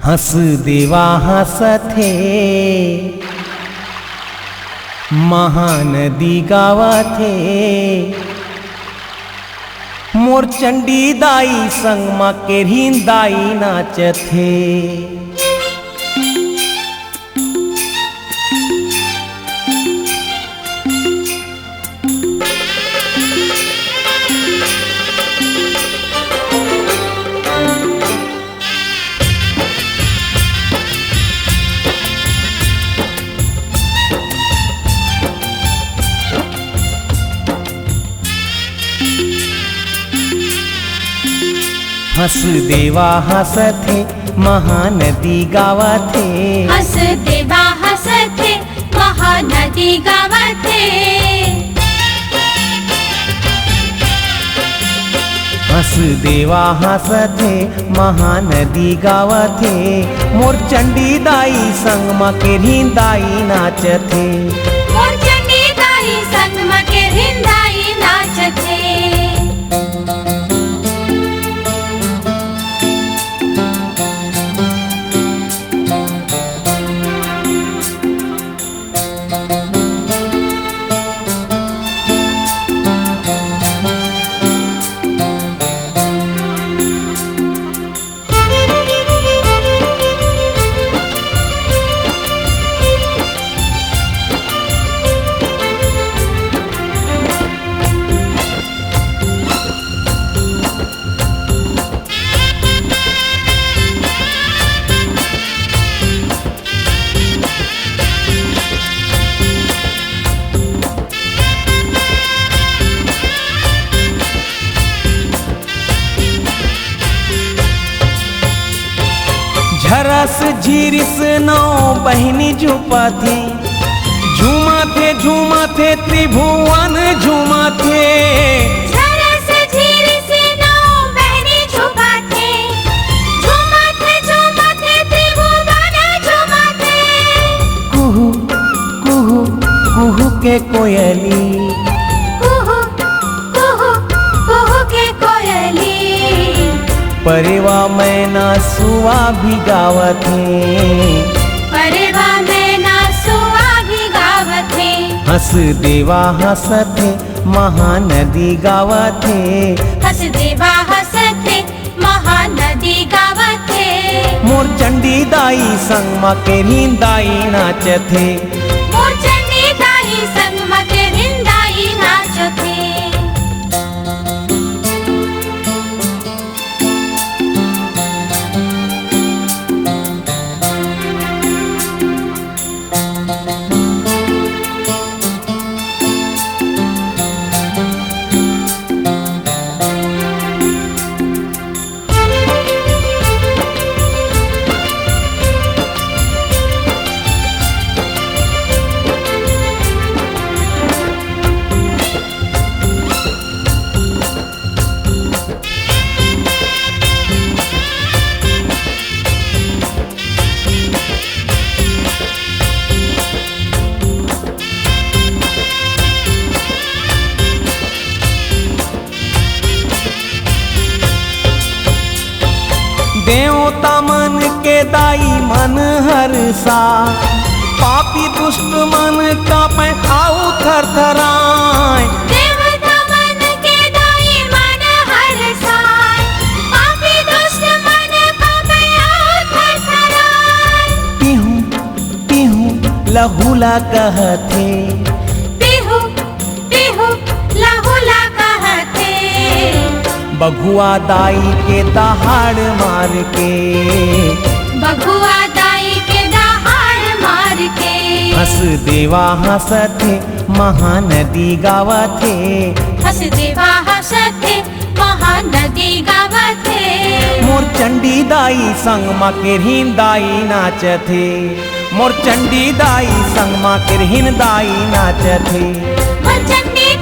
हंस देवा हंसथे महानदी गावथे मोर चंडी दाई संग मा केरहीन दाई नाचथे। हंस देवा हंसथे महानदी गावथे हंस देवा हंसथे महानदी गावथे हंस देवा हंसथे महानदी गावथे मोर चंडी दाई संग मा केरहीन दाई नाचथे। मोर चंडी दाई संग मा केरहीन दाई नाचथे। झरस झिरिस नौ बहनी झुपथे झूमथे झूमथे त्रिभुवन झूमथे। झरस झिरिस नौ बहनी झुपथे झूमथे झूमथे त्रिभुवन झूमथे। कुहू कुहू कुहू के कोयली कुहू कुहू कुहू के कोयली परेवा मैना सुआ भी गावथे परेवा मैना सुआ भी गावथे। हंस देवा हंसथे महानदी गावथे हंस देवा हंसथे महानदी गावथे मोर चंडी दाई संग मा केरहीन दाई नाचथे। मोर चंडी दाई संग मा केरहीन दाई नाचथे। देवता मन के दाई मन हरसा पापी दुष्ट मन कापे आऊ थरथराय। देवता मन के दाई मन हरसाय पापी दुष्ट मन कापे आऊ थरथराय। पिहू पिहू लहुला कहथे पिहू पिहू लहुला कहथे बघुआ दाई के दहाड़ मार के बघुआ दाई के दहाड़ मार के। हंस देवा हंसथे महानदी गावथे हंस देवा हंसथे महानदी गावथे मोर चंडी दाई संग मा केरहीन दाई नाचथे। मोर चंडी दाई संग मा केरहीन दाई नाचथे। मोर चंडी